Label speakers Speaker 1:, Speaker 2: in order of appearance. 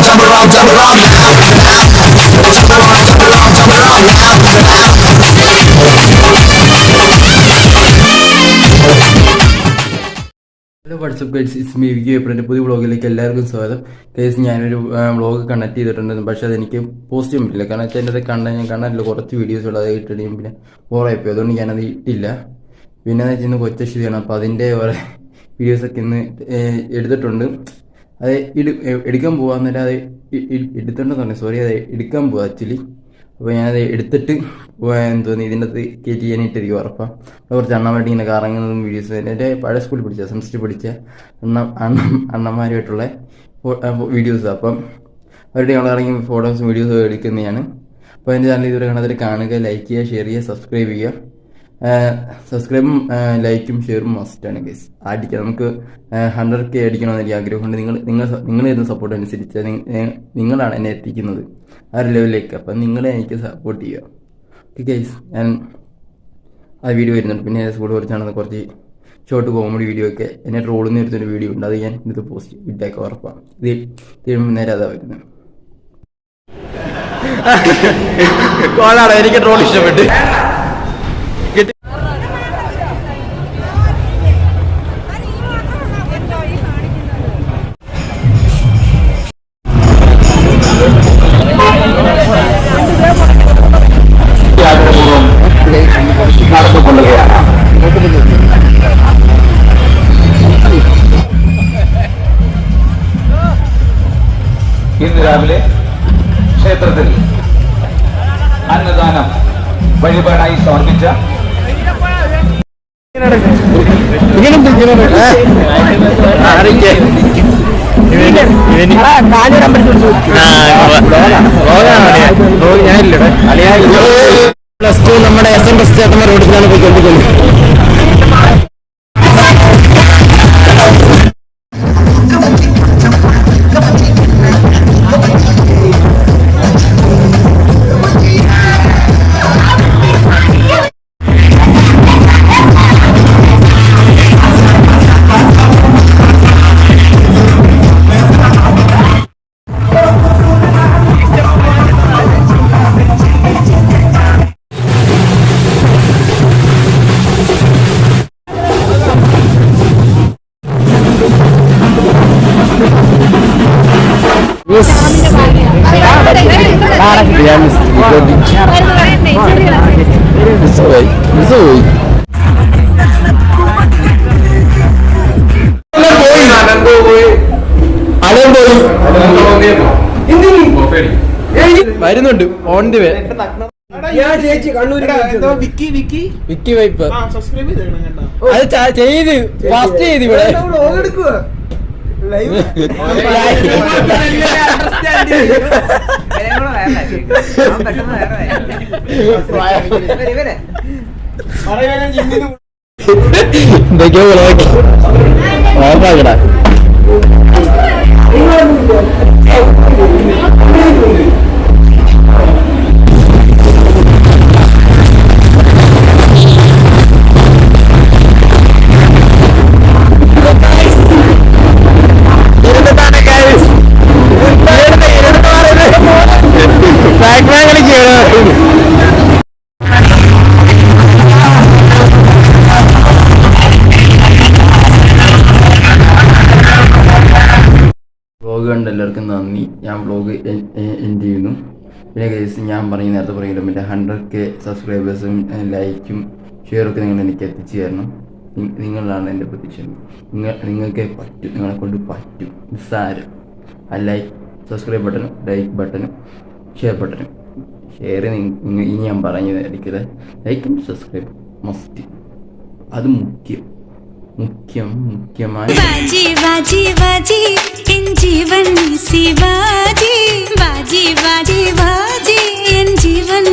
Speaker 1: jump around hello WhatsApp guides, it's me Vicky ഏപ്രിലിൻ്റെ പുതിയ വ്ളോഗിലേക്ക് എല്ലാവർക്കും സ്വാഗതം. ഗൈസ്, ഞാനൊരു വ്ളോഗ് കണക്ട് ചെയ്തിട്ടുണ്ടായിരുന്നു, പക്ഷേ അതെനിക്ക് പോസ്റ്റ് ചെയ്യാൻ പറ്റില്ല. കാരണം വെച്ചാൽ എൻ്റെ ഞാൻ കണ്ടില്ല, കുറച്ച് വീഡിയോസ് ഉള്ളത് ഇട്ടിട്ടും പിന്നെ ബോറായിപ്പോയി. അതുകൊണ്ട് ഞാനത് ഇട്ടില്ല. പിന്നെ എന്ന് വെച്ചാൽ ഇന്ന് കൊച്ചശ്ശേരിയാണ്, അപ്പോൾ അതിൻ്റെ ഓരോ വീഡിയോസൊക്കെ ഇന്ന് എടുത്തിട്ടുണ്ട്. അത് എടുക്കാൻ പോവാ, എന്നിട്ട് അത് എടുത്തിട്ടുണ്ടെന്ന് പറഞ്ഞു, സോറി, അത് എടുക്കാൻ പോവാ ആക്ച്വലി. അപ്പോൾ ഞാനത് എടുത്തിട്ട് തോന്നി ഇതിൻ്റെ അകത്ത് കയറ്റി ചെയ്യാനിട്ടിരിക്കും. ഉറപ്പാണ് കുറച്ച് അണ്ണന്മാരുടെ ഇങ്ങനെ കറങ്ങുന്നതും വീഡിയോസ്. എൻ്റെ പഴയ സ്കൂളിൽ പഠിച്ച സെമിസ്റ്റർ പഠിച്ച അണ്ണന്മാരുമായിട്ടുള്ള വീഡിയോസ്. അപ്പം അവരുടെ ഞങ്ങൾ ഇറങ്ങി ഫോട്ടോസും വീഡിയോസും എടുക്കുന്നതാണ്. അപ്പോൾ എൻ്റെ ചാനൽ ഇതുവരെ കാണാതെ കാണുക, ലൈക്ക് ചെയ്യുക, ഷെയർ ചെയ്യുക, സബ്സ്ക്രൈബ് ചെയ്യുക. സബ്സ്ക്രൈബും ലൈക്കും ഷെയറും മസ്റ്റാണ് ഗൈസ്. അടിക്കുക, നമുക്ക് 100K അടിക്കണമെന്ന് എനിക്ക് ആഗ്രഹമുണ്ട്. നിങ്ങൾ തരുന്ന സപ്പോർട്ട് അനുസരിച്ച് നിങ്ങളാണ് എന്നെ എത്തിക്കുന്നത് ആ ഒരു ലെവലിലേക്ക്. അപ്പം നിങ്ങളെ എനിക്ക് സപ്പോർട്ട് ചെയ്യുക. ഓക്കെ ഗൈസ്, ഞാൻ ആ വീഡിയോ വരുന്നുണ്ട്. പിന്നെ സ്കൂളിൽ കുറിച്ചാണ് കുറച്ച് ഷോർട്ട് കോമഡി വീഡിയോ ഒക്കെ എന്നെ ട്രോളിൽ നിന്ന് എടുത്തൊരു വീഡിയോ ഉണ്ട്. അത് ഞാൻ ഇത് പോസ്റ്റ് ഇട്ടേക്കാം, ഉറപ്പാണ്. ഇത് നേരെ അതാ വരുന്നത്. എനിക്ക് ട്രോൾ ഇഷ്ടപ്പെട്ട് നടന്നുകൊള്ളുകയാണ്. ഇന്ന് രാവിലെ ക്ഷേത്രത്തിൽ അന്നദാനം വഴിപാടായി സമർപ്പിച്ച +2 നമ്മുടെ SMS ചേട്ടന്മാർ റോഡിലാണ് പോയിക്കൊണ്ടിരിക്കുന്നത്. വരുന്നുണ്ട് on the way. Vicky wipe അത് ചെയ്ത് ഫാസ്റ്റ് ചെയ്ത് ഇവിടെ എന്തൊക്കെയോ ഓർമ്മ വ്ളോഗ് കണ്ട എല്ലാവർക്കും നന്ദി. ഞാൻ വ്ളോഗ് എൻഡ് ചെയ്യുന്നു. പിന്നെ കേസ് ഞാൻ നേരത്തെ പറയുന്നത് മറ്റേ 100K സബ്സ്ക്രൈബേഴ്സും ലൈക്കും ഷെയറൊക്കെ നിങ്ങൾ എനിക്ക് എത്തിച്ചു തരണം. നിങ്ങളാണ് എൻ്റെ പ്രതീക്ഷ. നിങ്ങൾക്ക് പറ്റും, നിങ്ങളെ കൊണ്ട് പറ്റും. നിസ്സാരം. ആ സബ്സ്ക്രൈബ് ബട്ടനും ലൈക്ക് ബട്ടനും ഷെയർ ബട്ടനും ഷെയർ ഇനി ഞാൻ പറഞ്ഞതായിരിക്കും. ലൈക്കും സബ്സ്ക്രൈബും മസ്റ്റ്, അത് മുഖ്യമായി जीवन शिवाजी बाजी बाजी बाजी जीवन